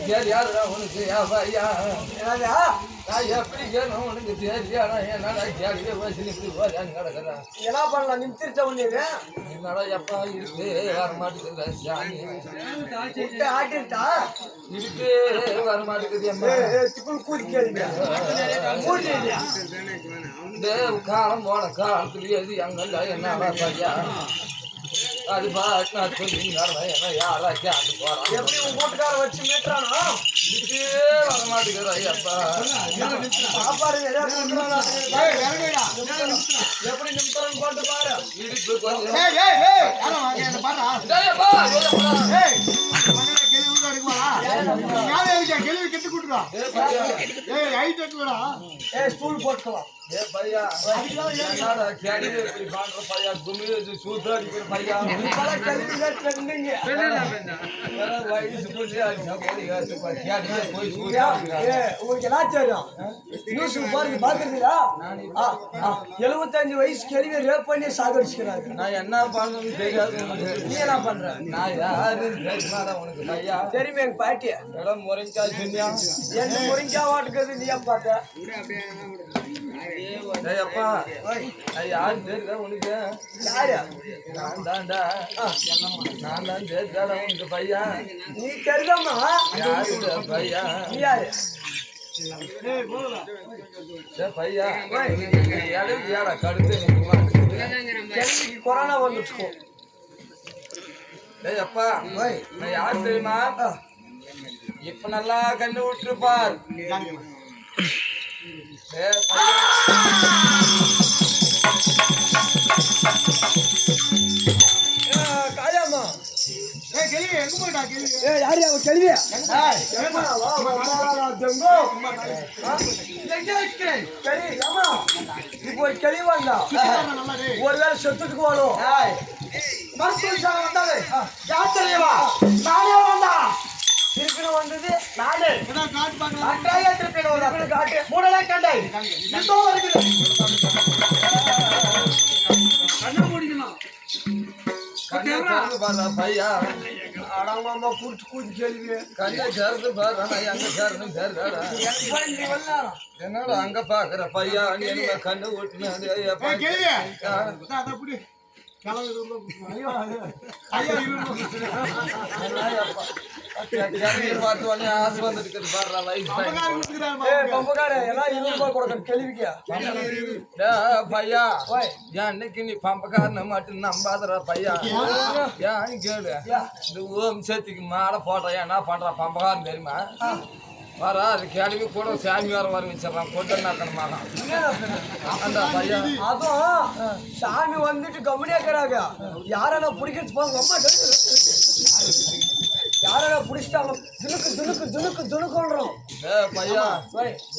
தெரியாதுடா உனக்கு ஐயா நான் எப்படி கேட்கணும் உனக்கு தெரியாதா என்னடா கேள்வி வச்சு கிடக்குறேன் என்ன பண்ணலாம் நிமித்திருச்ச உடனே என்னடா எப்பா இருக்கு வர மாட்டேங்குது சாமி ஆட்டிருச்சா இருக்கு வர மாட்டேங்குது கூதி கேளுங்க காலம் போன காலத்துலயே எது எங்கல்ல என்னடா பையா அது பாட்டு நான் சொல்லி என்ன யாரா கேட்டு போறான் எப்படி உன் கூட்டுக்கார வச்சு மீட்டுறானா இதுக்கே வர மாட்டேங்குது ஐயப்பா சாப்பாடு எப்படி நிமித்தம் போட்டு பாரு இடுப்பு கொஞ்சம் ஸ்டூல் போட்டுக்கலாம் பையா கேள்வி பண்ற பையா கும்மி சூத்து அடிக்கிற பையா வயசு போய் உங்களுக்கு என்ன தெரியும் நியூஸ் பாருங்க பாக்குறீங்களா 75 வயசு கேள்வி ரேப் பண்ணி சாகடிச்சுக்கிறாங்க நான் என்ன பண்ணணும்னு தெரியாது நீ என்ன பண்ற நான் யாருன்னு தெரியுமாடா உனக்கு பையா தெரியுமே எங்க பாட்டி இடம் முறைக்காய் சொன்னியா என்ன முறிஞ்சா வாட்டுக்கிறது நீயா பார்த்த அப்பா யாரு தெரியுதா உனக்கு யாரு நான் தான்டா நான் தான் தெரியுதாடா உனக்கு பையா நீ தெரியாமா யாரு பையா நீ யாரு பையா இடத்துக்கு ஏடா கடுத்து கேள்விக்கு கொரோனா வந்துச்சுக்கோ டேய் அப்பா நான் யாரு தெரியுமா இப்ப நல்லா கண்ணு விட்டுருப்பார் காளியம்மா யாரு அவ கேள்வியா இப்போ ஒரு கேள்வி வந்தா ஒருவேளை செத்துட்டு வாழும் யார் தெரியுமா நானே வந்தா திருப்பின வந்தது நானே திருப்பின காட்டு மூடலை கண்டை பையா அடாமா கூட்டு கூட்டி கேள்வி கண்ணை சேர்ந்து பாரு அங்க சேரணும் சேர்ந்தாடா என்னடா அங்க பாக்குற பையா நீ என்ன கண்ணு ஓட்டுனது ஆசை வந்துட்டு பையா என்னைக்கு நீ பம்பக்காரனை மட்டும் நம்பாதரா பையா ஏன்னு கேளு இந்த ஓம் சேர்த்துக்கு மாலை போட்டா என்ன பண்றா பம்பக்காரன் தெரியுமா வரா அது கேள்வி கூட சாமி வேற வர வச்சிடறான் கொண்டனாக்கணுமானா அந்த பையா அதுவும் சாமி வந்துட்டு கம்முனியாக்குறாங்க யாரால பிடிக்கிறது போங்க அம்மா யாரால பிடிச்சிட்டாங்க துணுக்கு துணுக்கு துணுக்கு துணுக்குன்றோம் பையா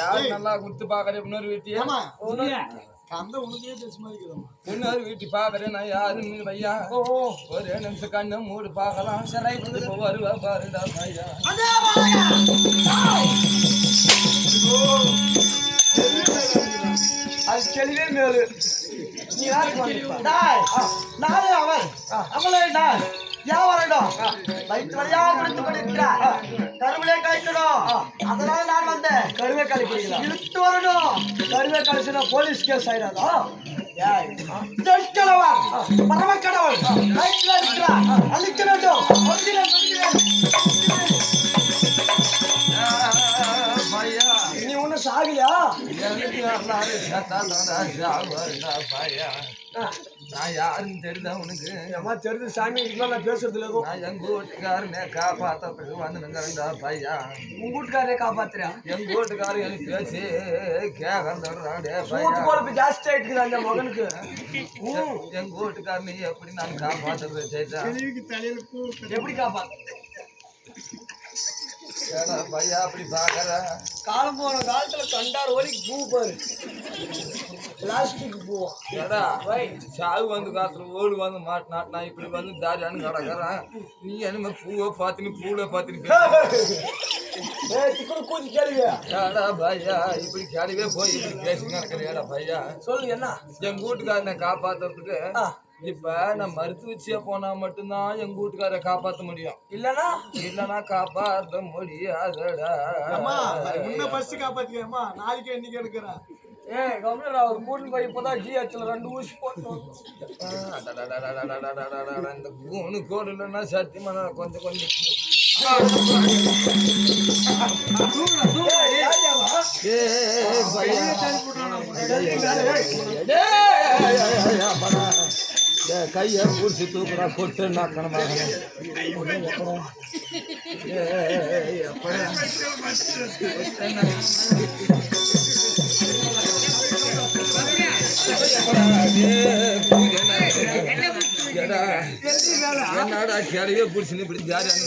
யாரு நல்லா குடுத்து பாக்குறேன் இன்னொரு வீட்டியா இன்னொரு வீட்டு பாக்குறேன் நான் யாருன்னு பையா ஒரு நிமிஷம் கண்ணு மூடு பாக்கலாம் சரி இப்போ வருவா பாருடா பையா அது கேள்வியே மேலு நீ நானே அவன் அவளே நான் வியாபாரம் வயிற்று வழியா குடித்து கொண்டிருக்கிறார் கருவிலே கழிக்கணும் அதனால நான் வந்தேன் கருவே கழிக்கிறீங்களா இழுத்து வரணும் கருவே கழிச்சுனா போலீஸ் கேஸ் ஆயிடாதா பரமக்கடவுள் வயிற்றுல இருக்கிறார் அழிக்க வேண்டும் நீ ஒன்னும் சாகலையா பையா நான் யாருன்னு தெரியுதா உனக்கு அம்மா தெரிஞ்சு சாமி நான் பேசுறது இல்லை நான் எங்க வீட்டுக்காரனே காப்பாத்துறதுக்கு வந்துருந்தா பையா உங்க வீட்டுக்காரே காப்பாத்துறியா எங்க வீட்டுக்காரன் எனக்கு பேசி கேட்கறாடே குழப்பு ஜாஸ்தி ஆயிட்டு அந்த மகனுக்கு எங்க வீட்டுக்காரனை எப்படி நான் காப்பாத்துறது செய்தா எப்படி காப்பாத்து பையா அப்படி பாக்குற காலம் போன காலத்துல கண்டார் ஒலிக்கு பூ பாரு பிளாஸ்டிக் பூ ஏடா சாவு வந்து காத்துல ஓடு வந்து மாட்டினா இப்படி வந்து தாரியான்னு கிடக்குறான் நீ என்ன பூவை பார்த்துன்னு பூவை பார்த்துன்னு கூதி கேள்வியா ஏடா பையா இப்படி கேள்வியே போய் இப்படி பேசி கிடக்குறியாடா பையா சொல்லு என்ன என் வீட்டுக்காரனை காப்பாத்துறதுக்கு இப்ப நான் மருத்துவச்சியா போனா மட்டும்தான் எங்க வீட்டுக்கார காப்பாத்த முடியும், இல்லனா காப்பாத்த முடியாதடா. முன்ன பஸ் காப்பாத்திக்கமா நாளைக்கு என்னைக்கு எடுக்கிறேன். கம்மியா ஒரு கூட்டு போய் இப்பதான் ஜிஹெச்ல 2 ஊசி போட்டோம். இந்த கூணு கோடு இல்லைன்னா சத்தியமா நான் கொஞ்சம் கொஞ்சம் கைய பூச்சி தூக்குறா கொட்டு நாக்கணமாக என்னடா கிளவியே பிடிச்சுன்னு இப்படி ஜாலியாக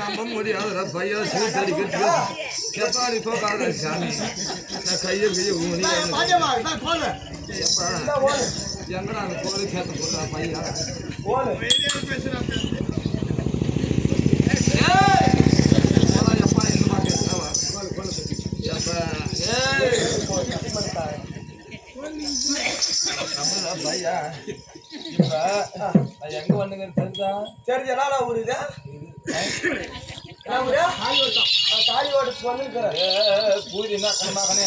நம்ப முடியாத பையா சூத்தடிக்கிறது செப்பாடி போகாத சாமி கையை ஊனி எங்கடா அந்த கோழி சேர்த்து போடுறா பையா பையா இப்ப எங்க வந்துங்க தெரிஞ்சா தெரிஞ்சா ஊரு இது பூஜை மகனே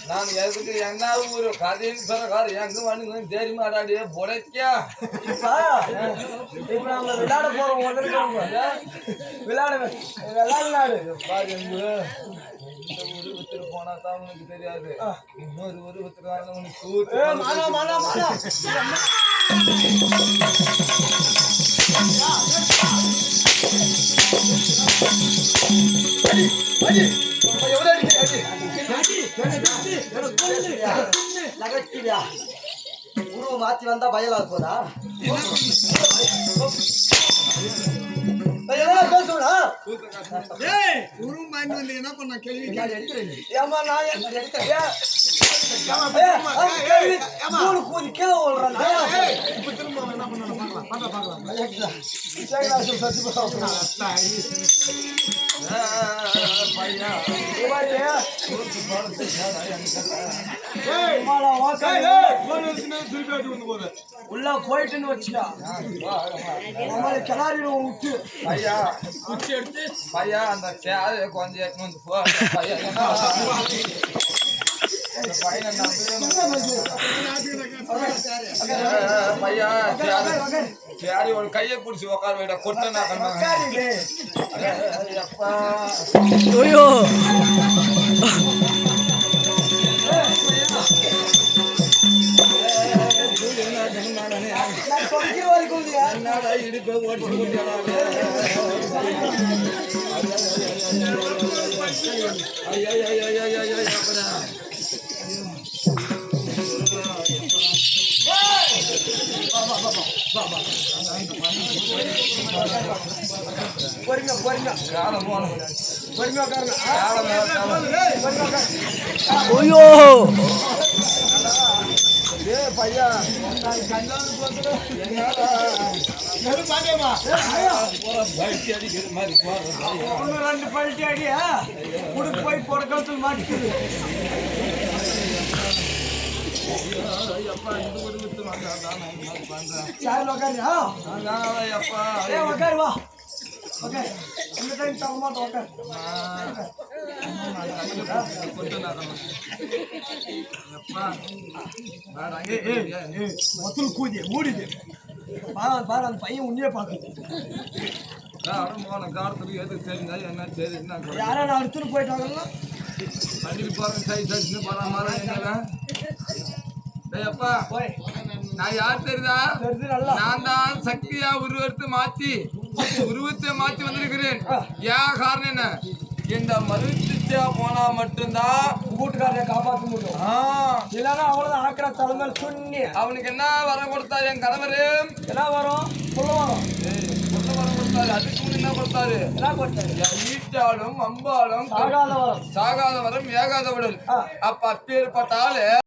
நான் எதுக்கு என்ன ஊரு கதைன்னு சொல்றாரு எங்க வந்துங்க தெரியுமாடாடியே புடைக்கா இப்ப நம்ம விளையாட போறோம் விளையாடு பாரு இந்த உருவத்துல போனா தான் உனக்கு தெரியாது, இன்னொரு உருவத்துல உனக்கு உருவ மாத்தி வந்தா பயலா போதா உருவம் வாங்கி வந்து என்ன பண்ண கேள்வி கூதி கீழே ஓடுறான் இப்ப திரும்ப என்ன பண்ணலாம் உள்ள போயிட்டுன்னு வச்சுக்கா கிளாரிடும் விட்டு பையா அந்த சேரு கொஞ்சம் வந்து போ பையா சரி ஒரு கையை பிடிச்சி உட்கார வைடா கொட்ட நான் என்னடா இடுப்ப ஓட்டு பையா பல்ட்டி அடிக்கிற மாதிரி ஒன்னு 2 பல்ட்டி அடியா உடுக்கு போய் பொறக்கத்துல மாட்டிக்குது பையன் உன்னே பாக்குது காலத்துக்கு எது தெரிஞ்சா என்ன சரி என்ன யாரா அடுத்துட்டு போயிட்டாங்கன்னா அடியில் போற சைஸ் போற மாதிரி அப்பா நான் யார் தெரியுதா? நான் தான் சக்தியா உருவத்தை மாத்தி வந்திருக்கிறேன். ஏன் காரணம் என்ன? இந்த மருத்துவ போனா மட்டும்தான் வீட்டுக்காரரை காப்பாற்ற முடியும். இல்லைன்னா அவ்வளவுதான் ஆக்கிற தலைமை சொன்னி. அவனுக்கு என்ன வரம் கொடுத்தா என் கணவரு? என்ன வரும்? சொல்ல வரம் கொடுத்தாரு. அதுக்கு என்ன கொடுத்தாரு? என்ன கொடுத்தாரு? ஈட்டாலும் அம்பாலும் சாகாத வரம் ஏகாத விடல். அப்ப அப்பேற்பட்ட ஆளு